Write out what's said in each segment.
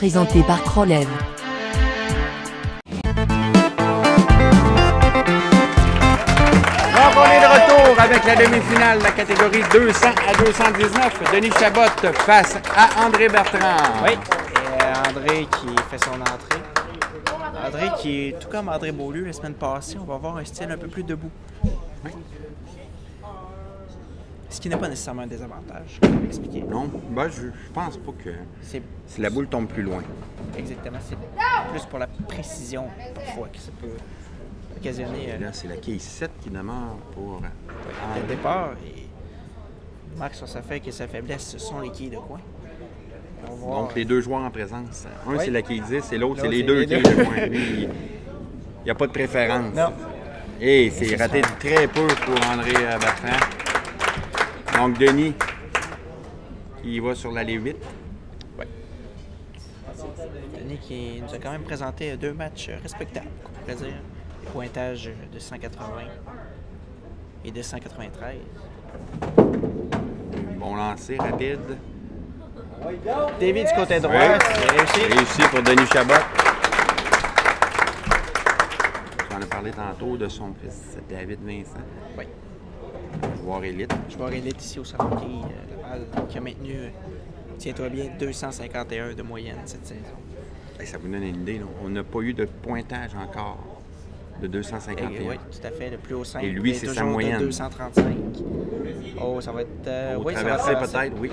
présenté par Krolev. Donc, on est de retour avec la demi-finale de la catégorie 200 à 219. Denis Chabot face à André Bertrand. Oui, et André qui fait son entrée. André qui est tout comme André Beaulieu la semaine passée, on va avoir un style un peu plus debout. Oui. Ce qui n'est pas nécessairement un désavantage, comme expliqué. Non, ben, je pense pas que C'est si la boule tombe plus loin. exactement, c'est plus pour la précision parfois que ça peut occasionner Là, c'est la quille 7 qui demeure pour le départ. Et Marc sur sa fait que sa faiblesse, ce sont les quilles de coin. On va voir, Donc, les deux joueurs en présence. Un, Oui. c'est la quille 10 et l'autre, c'est L'autre, les c'est deux les quilles deux. de coin. Lui, il n'y a pas de préférence. Non. Et c'est C'est raté ça. de très peu pour André Bertrand. Donc, Denis qui va sur l'allée 8. Denis qui nous a quand même présenté deux matchs respectables, on pourrait dire. Des pointages de 180 et de 193. Bon lancer rapide. David du côté droit, Oui. c'est réussi. Réussi pour Denis Chabot. J'en ai parlé tantôt de son fils, David Vincent. Oui. Joueur élite. Joueur élite ici au Centre Laval, qui a maintenu, tiens-toi bien, 251 de moyenne cette saison. Et ça vous donne une idée, là. On n'a pas eu de pointage encore de 251. Oui, tout à fait. Le plus haut 5 Et lui, est c'est sa toujours moyenne. de 235. Oh, ça va être... Au oui, ça va traversé traverser. peut-être, oui.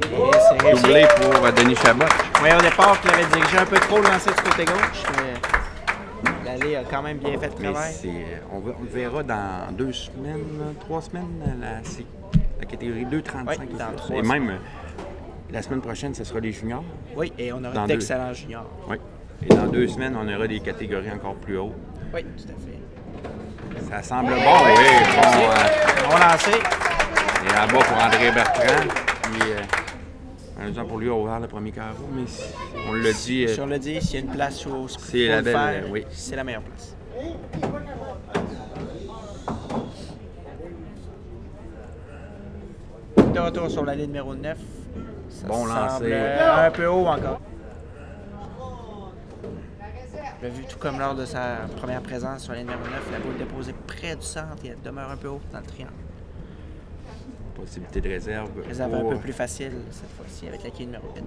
Et c'est réussi. Doublé pour Denis Chabot. Oui, au départ, il avait dirigé un peu trop le lancer du côté gauche, mais l'allée a quand même bien fait le Mais travail. on le verra dans 2 semaines, 3 semaines, la catégorie 235. Oui, dans 3 Et même la semaine prochaine, ce sera les juniors. Oui, et on aura Dans d'excellents juniors. Oui. Et dans 2 semaines, on aura des catégories encore plus hautes. Oui, tout à fait. Ça semble bon, oui. Bon, On va lancer. et là-bas pour André Bertrand, qui, malheureusement pour lui, a ouvert le premier carreau, mais on l'a dit, Si on le dit, s'il y a une place où c'est il faut la le belle, faire, oui. c'est la meilleure place. De retour sur l'allée numéro 9. Ça Bon semble lancé. Un peu haut encore. On l'a vu tout comme lors de sa première présence sur la numéro 9, la boule déposée près du centre et elle demeure un peu haute dans le triangle. Possibilité de réserve. Réserve un pour- peu plus facile cette fois-ci avec la quille numéro 8.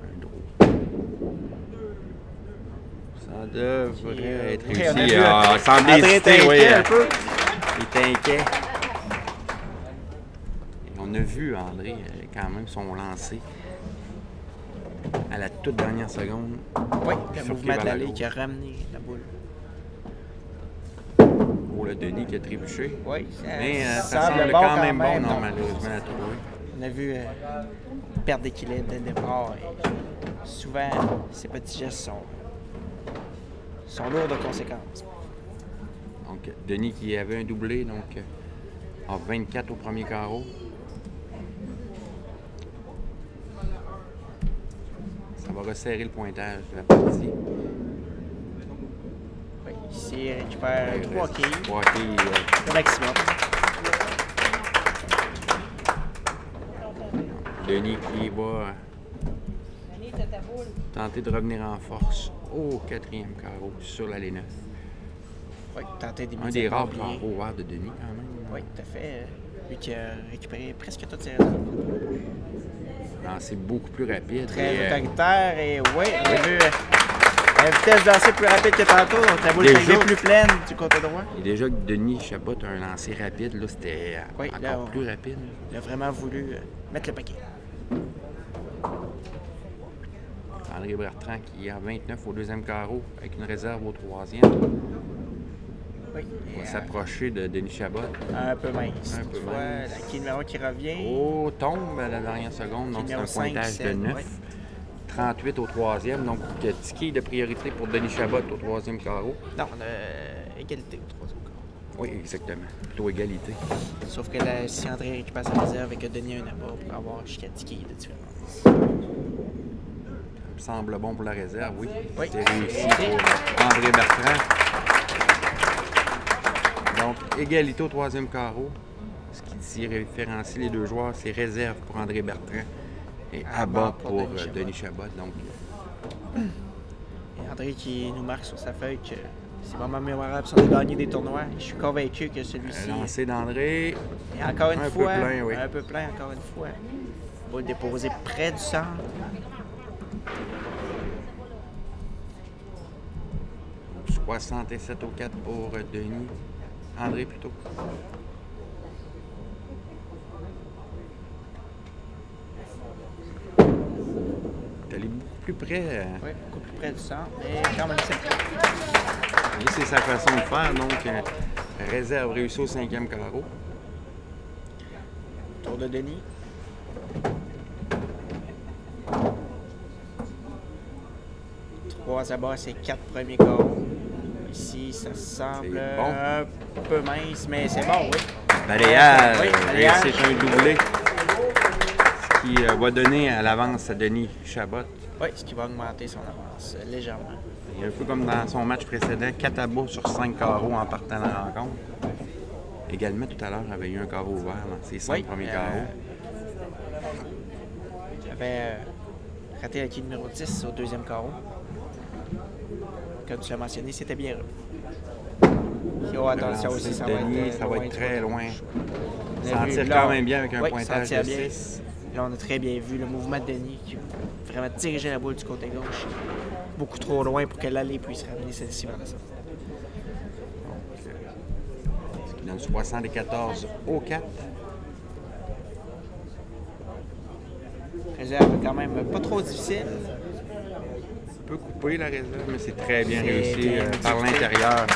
Un drôle. Ça devrait être Oui, on a réussi. vu, Ah, semblait André hésiter, était oui. inquiet un peu. Il était inquiet. Et on a vu André quand même son lancer à la toute dernière seconde. Oui, le Sur mouvement pied de vers la l'allée gauche. qui a ramené la boule. Pour le Denis qui a trébuché. Oui, Mais ça semble semble bon quand même bon, non. non, malheureusement, à trouver. On a vu perte d'équilibre dès le départ. Et souvent, ces petits gestes sont lourds de conséquences. Donc, Denis qui avait un doublé, donc en 24 au premier carreau. Ça va resserrer le pointage de la partie. Oui, ici, il récupère 3 quilles, 3 quilles. le maximum. Denis qui va tenter de revenir en force au 4e carreau sur l'allée 9. Oui, tenter Un des d'immédiatement rares oublier. carreaux ouverts de Denis quand même. Oui, tout à fait. Lui qui a récupéré presque toutes ses réserves. C'est beaucoup plus rapide. Très Et, autoritaire et oui, on a vu la vitesse de lancer plus rapide que tantôt, donc la boule est Déjà. arrivée plus pleine du côté droit. et déjà que Denis Chabot a un lancer rapide, là, c'était Oui, encore là, plus rapide. Il a vraiment voulu mettre le paquet. André Bertrand qui est à 29 au 2e carreau avec une réserve au 3e. Oui. On va Et, s'approcher de Denis Chabot. un peu mince. Un peu Tu vois, mince. la quille numéro qui revient. Oh, tombe à la dernière seconde, donc c'est Numéro un 5, pointage de 7, 9. ouais. 38 au 3e, donc petit quille de priorité pour Denis Chabot au 3e carreau. Non, on a égalité au troisième quart. Oui, exactement. Plutôt égalité. Sauf que là, si André récupère sa réserve et que Denis a un abat, on peut avoir jusqu'à 10 quilles de différence. Ça me semble bon pour la réserve, oui. Oui. C'était réussi pour André Bertrand. Donc, égalité au 3e carreau. Ce qui ici référencie les deux joueurs, c'est réserve pour André Bertrand Et à bas pour Denis Chabot. Donc. Et André qui nous marque sur sa feuille que c'est vraiment mémorable si on a gagné des tournois. Je suis convaincu que celui-ci. Lancé d'André. Et encore une fois, peu plein, oui. un peu plein, encore une fois. On va le déposer près du centre. Donc, 67 au 4 pour Denis. André plutôt. T'es allé beaucoup plus près. Oui, beaucoup plus près du centre, mais quand même simple. Et c'est sa façon de faire. Donc, réserve réussi au 5e carreau. Tour de Denis. Trois à bas, c'est 4 premiers carreaux. Ici, ça semble bon. Un peu mince, mais c'est bon, oui. Balayage. Oui, balayage. C'est un doublé. Ce qui va donner à l'avance à Denis Chabot. Oui, ce qui va augmenter son avance légèrement. Et un peu comme dans son match précédent, 4 à bas sur 5 carreaux en partant de la rencontre. Également, tout à l'heure, il avait eu un carreau ouvert dans ses 5 premiers carreaux. Il avait raté la quille numéro 10 au 2e carreau. Comme tu l'as mentionné, c'était bien revu. Oh, attention aussi, ça va être très loin. Ça en vu, tire là, quand même bien avec un oui, pointage ça en de tire bien. 6. Là, on a très bien vu le mouvement de Denis qui vraiment dirigeait la boule du côté gauche. Beaucoup trop loin pour que l'allée puisse ramener celle-ci vers la sortie. Ce qui donne 74 au 4. Réserve quand même pas trop difficile. Un peu coupé la réserve, mais c'est très bien C'est réussi bien par exécuté. l'intérieur.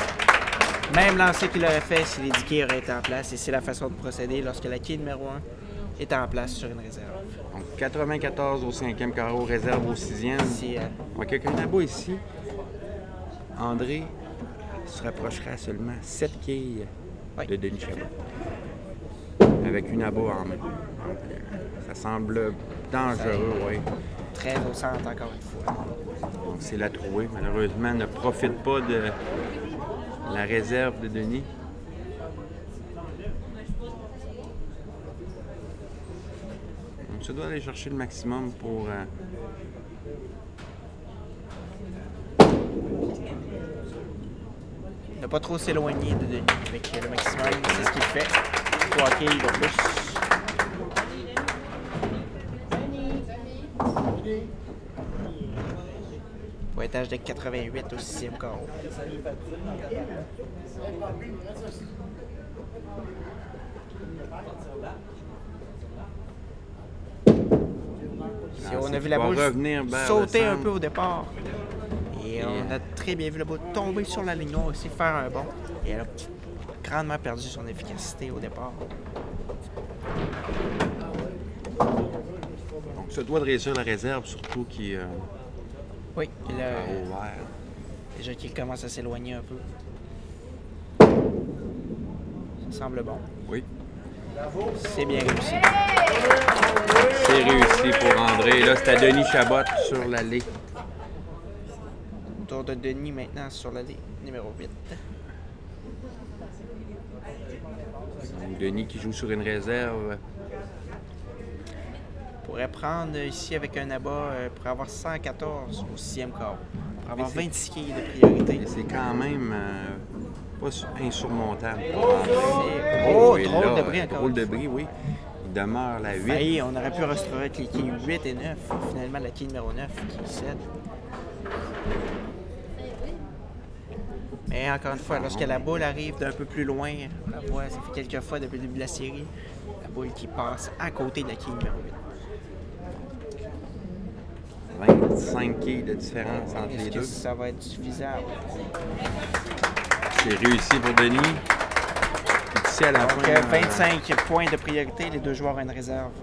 Même lancer qu'il aurait fait si les 10 quilles auraient été en place. Et c'est la façon de procéder lorsque la quille numéro 1 est en place sur une réserve. Donc 94 au 5e carreau, réserve au 6e. Ici, On a quelqu'un là-bas ici. André se rapprocherait à seulement 7 quilles de Denis Chabot. Avec une abat en main. Donc, ça semble dangereux, oui. très au centre encore une fois. Donc c'est la trouée. Malheureusement, ne profite pas de la réserve de Denis. Donc ça doit aller chercher le maximum pour... Ne pas trop s'éloigner de Denis avec le maximum, c'est ce qu'il fait. 3 quilles de plus. Pointage de 88 au 6e carreau. Si on a vu la boule sauter un peu au départ. Et on a très bien vu la boule tomber sur la ligne, aussi faire un bond. Et elle a grandement perdu son efficacité au départ. Donc ça doit de réussir la réserve, surtout qui oui, il a ouvert. Déjà qu'il commence à s'éloigner un peu. Ça semble bon. Oui. C'est bien réussi. C'est réussi pour André. Là, c'est à Denis Chabot sur l'allée. Tour de Denis maintenant sur l'allée numéro 8. Donc, Denis qui joue sur une réserve. Pourrait prendre ici avec un abat pour avoir 114 au 6e quart. Pour avoir 26 quilles de priorité. C'est quand même pas insurmontable. Oh, et drôle là, de bris encore. Drôle de bris, oui. Il demeure la 8. Failli, on aurait pu restaurer avec les quilles 8 et 9. Finalement, la quille numéro 9 qui cède. Mais encore une fois, lorsque la boule arrive d'un peu plus loin, on la voit, ça fait quelques fois depuis le début de la série, la boule qui passe à côté de la quille numéro 8. 25 quilles de différence entre les deux. Ça va être suffisant. C'est réussi pour Denis. Ici à la Donc, fin, 25 points de priorité, les deux joueurs ont une réserve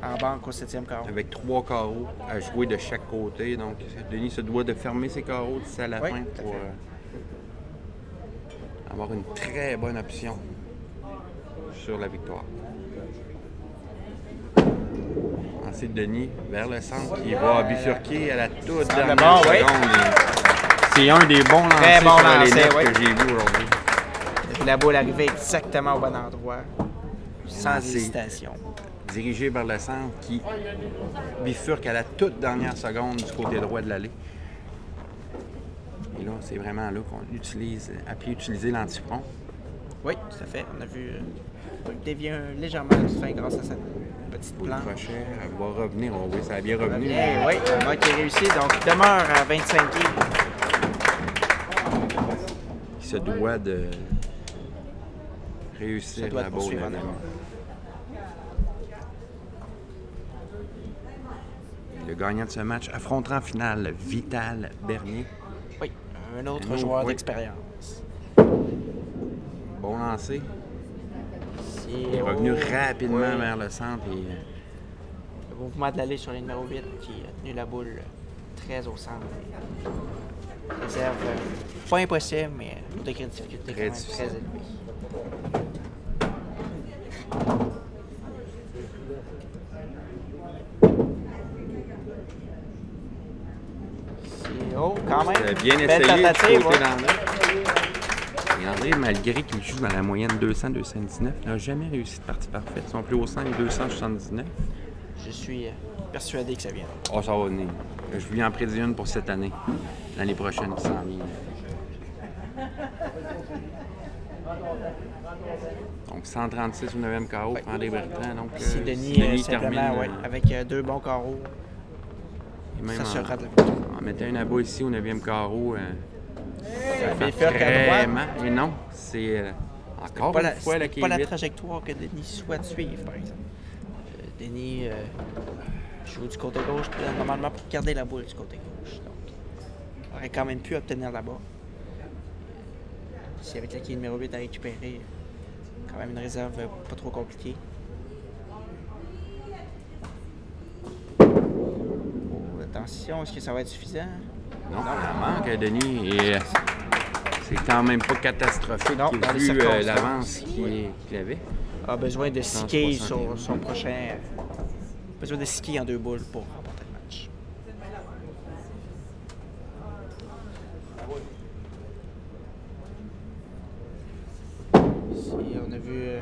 en banque au 7e carreau. avec 3 carreaux à jouer de chaque côté. Donc, Denis se doit de fermer ses carreaux d'ici à la fin pour avoir une très bonne option sur la victoire. Ensuite, Denis vers le centre qui va bifurquer à la toute dernière seconde. C'est un des bons lancers sur les nets que j'ai vu aujourd'hui. La boule arrivait exactement au bon endroit, sans hésitation. dirigé vers le centre qui bifurque à la toute dernière seconde du côté droit de l'allée. Et là, c'est vraiment là qu'on utilise, utiliser l'antifront. Oui, tout à fait. On a vu dévier légèrement du fin grâce à cette petite planche. Le crochet, elle va revenir. Oh oui, ça a bien revenu. Oui, le mec est réussi. Donc, il demeure à 25 pieds. Il se doit de réussir la balle. Le gagnant de ce match affrontera en finale Vital Bernier. Oui, un autre joueur d'expérience. Bon lancer. Il est revenu rapidement vers le centre. Et... le mouvement de l'allée sur le numéro 8 qui a tenu la boule très au centre. Réserve pas impossible, mais au degré de difficulté quand même très élevé. Oh, quand même. Bien essayé de côté dans l'œil. Et André, malgré qu'il joue dans la moyenne 200-219, n'a jamais réussi de partie parfaite. Son plus haut 5 est 279. Je suis persuadé que ça vient. Oh, ça va venir. Je lui en prédis une pour cette année. L'année prochaine, qui s'en vient. Donc 136 au 9e carreau pour André Bertrand. Donc, si Denis simplement, termine, avec 2 bons carreaux, ça sera de la victoire. On mettait un abat ici au 9e carreau. Ça fait vraiment. Et non, c'est encore une fois c'est pas la trajectoire que Denis souhaite suivre, par exemple. Denis joue du côté gauche normalement pour garder la boule du côté gauche. Donc, il aurait quand même pu obtenir là-bas. Si avec la quille numéro 8 à récupérer, quand même une réserve pas trop compliquée. Oh, attention, est-ce que ça va être suffisant? Non, il manque, Denis. Et c'est quand même pas catastrophique vu l'avance qu'il avait. A besoin de 6 quilles sur son prochain. Besoin de 6 quilles en 2 boules pour remporter le match. Ici, on a vu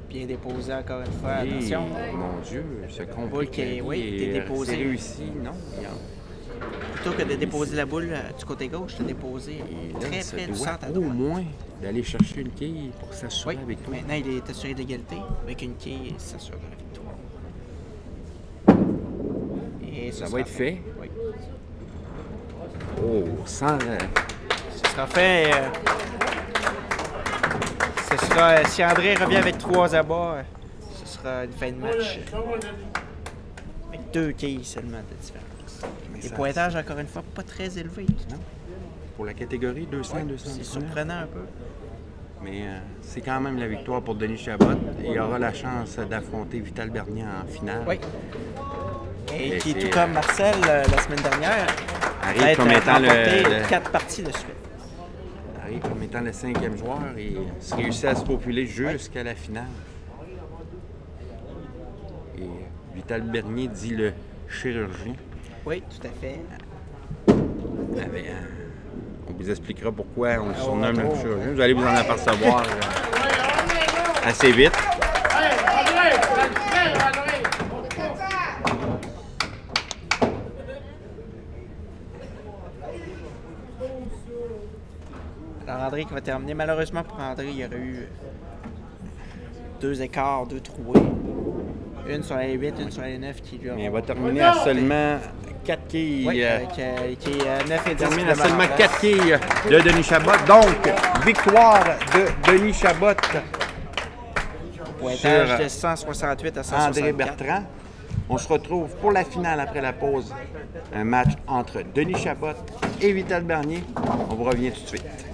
bien déposé encore une fois. Et, attention. Mon Dieu, ce boule qui est déposé. C'est réussi, non? Plutôt que de déposer la boule du côté gauche, de déposer très près du centre à droite. Au moins d'aller chercher une quille pour s'assurer avec toi. Maintenant, il est assuré de l'égalité. Avec une quille, il s'assure de la victoire. Et ça va être fait. Oui. Oh, sans... Ce sera fait... ce sera... Si André revient avec 3 abats, ce sera une fin de match. Avec 2 quilles seulement de différence. Les pointages, encore une fois, pas très élevés. Non. Pour la catégorie 200-200. C'est surprenant un peu. Mais c'est quand même la victoire pour Denis Chabot. Il aura la chance d'affronter Vital Bernier en finale. Oui. Et qui, tout comme Marcel la semaine dernière, arrive comme étant le 4 parties de suite. Arrive comme étant le 5e joueur et réussit à se populer jusqu'à la finale. Et Vital Bernier dit le chirurgien. Oui, tout à fait. On vous expliquera pourquoi on le surnomme le chirurgien. Vous allez vous en apercevoir assez vite. Alors André qui va terminer. Malheureusement pour André, il y aurait eu 2 écarts, 2 trouées. Une sur la 8, une sur la 9 qui lui a... Mais il va terminer à seulement 4 quilles. Oui, qui est 9 et 10. Termine à seulement 4 quilles de Denis Chabot. Donc, victoire de Denis Chabot. Pointage de 168 à 164. André Bertrand. On se retrouve pour la finale après la pause. Un match entre Denis Chabot et Vital Bernier. On vous revient tout de suite.